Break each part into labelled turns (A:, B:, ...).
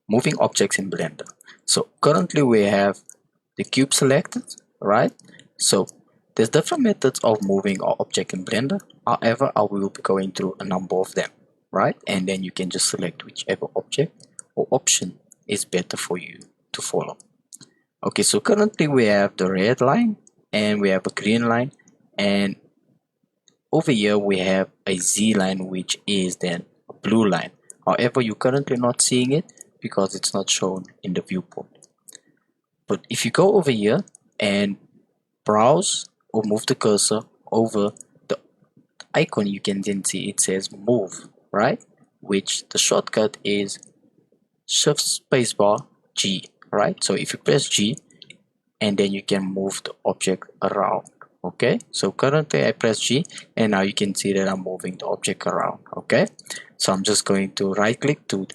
A: moving objects in Blender. So currently we have the cube selected, right? So there's different methods of moving our object in Blender. However, I will be going through a number of them, right? And then you can just select whichever object or option is better for you to follow. Okay, so currently we have the red line and we have a green line, and over here we have a Z line, which is then a blue line. However, you're currently not seeing it because it's not shown in the viewport. But if you go over here and browse or move the cursor over the icon, you can then see it says move, right? Which the shortcut is shift spacebar G, right? So if you press G, and then you can move the object around. Okay, so currently I press G and now you can see that I'm moving the object around. Okay, so I'm just going to right click to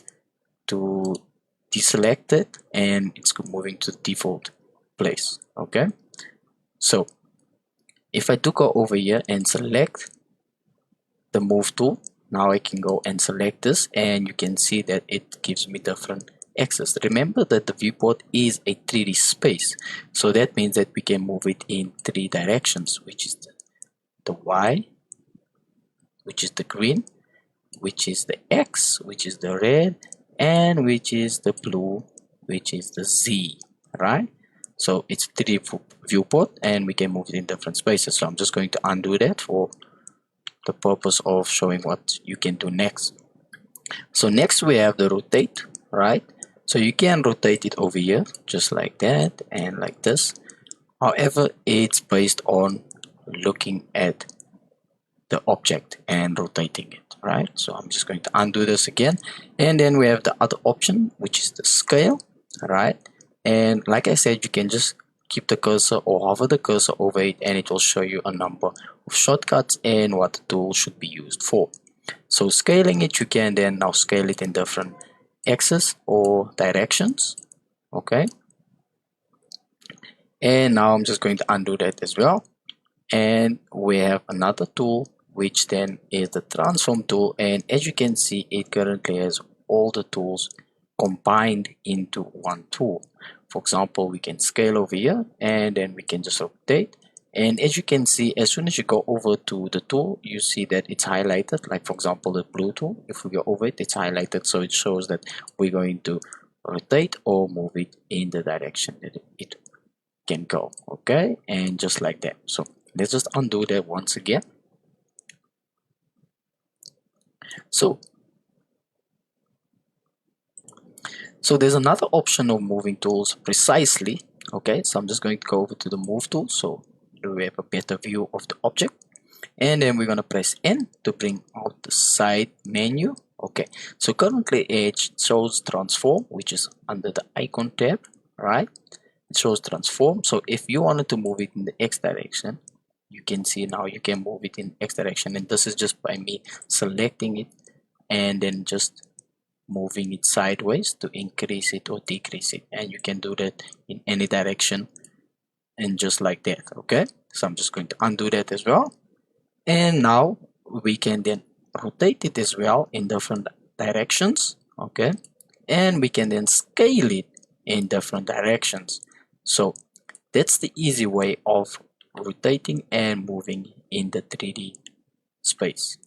A: deselect it, and it's moving to default place. Okay, so if I do go over here and select the move tool, now I can go and select this, and you can see that it gives me different axis. Remember that the viewport is a 3D space, so that means that we can move it in 3 directions, which is the Y, which is the green, which is the X, which is the red, and which is the blue, which is the Z, right? So it's 3D viewport and we can move it in different spaces. So I'm just going to undo that for the purpose of showing what you can do next. So next we have the rotate, right? So you can rotate it over here just like that and like this. However, it's based on looking at the object and rotating it, right? So I'm just going to undo this again, and then we have the other option, which is the scale, right? And like I said, you can just keep the cursor or hover the cursor over it and it will show you a number of shortcuts and what the tool should be used for. So scaling it, you can then now scale it in different axes or directions. Okay, and now I'm just going to undo that as well, and we have another tool, which then is the transform tool, and as you can see, it currently has all the tools combined into one tool. For example, we can scale over here and then we can just rotate, and as you can see, as soon as you go over to the tool, you see that it's highlighted. Like for example, the blue tool, if we go over it, it's highlighted, so it shows that we're going to rotate or move it in the direction that it can go. Okay, and just like that. So let's just undo that once again. So there's another option of moving tools precisely. Okay, so I'm just going to go over to the move tool so we have a better view of the object, and then we're going to press N to bring out the side menu. Okay, so currently it shows transform, which is under the icon tab, right? It shows transform. So if you wanted to move it in the X direction, you can see now you can move it in X direction, and this is just by me selecting it and then just moving it sideways to increase it or decrease it, and you can do that in any direction and just like that. Okay, so I'm just going to undo that as well, and now we can then rotate it as well in different directions. Okay, and we can then scale it in different directions. So that's the easy way of rotating and moving in the 3D space.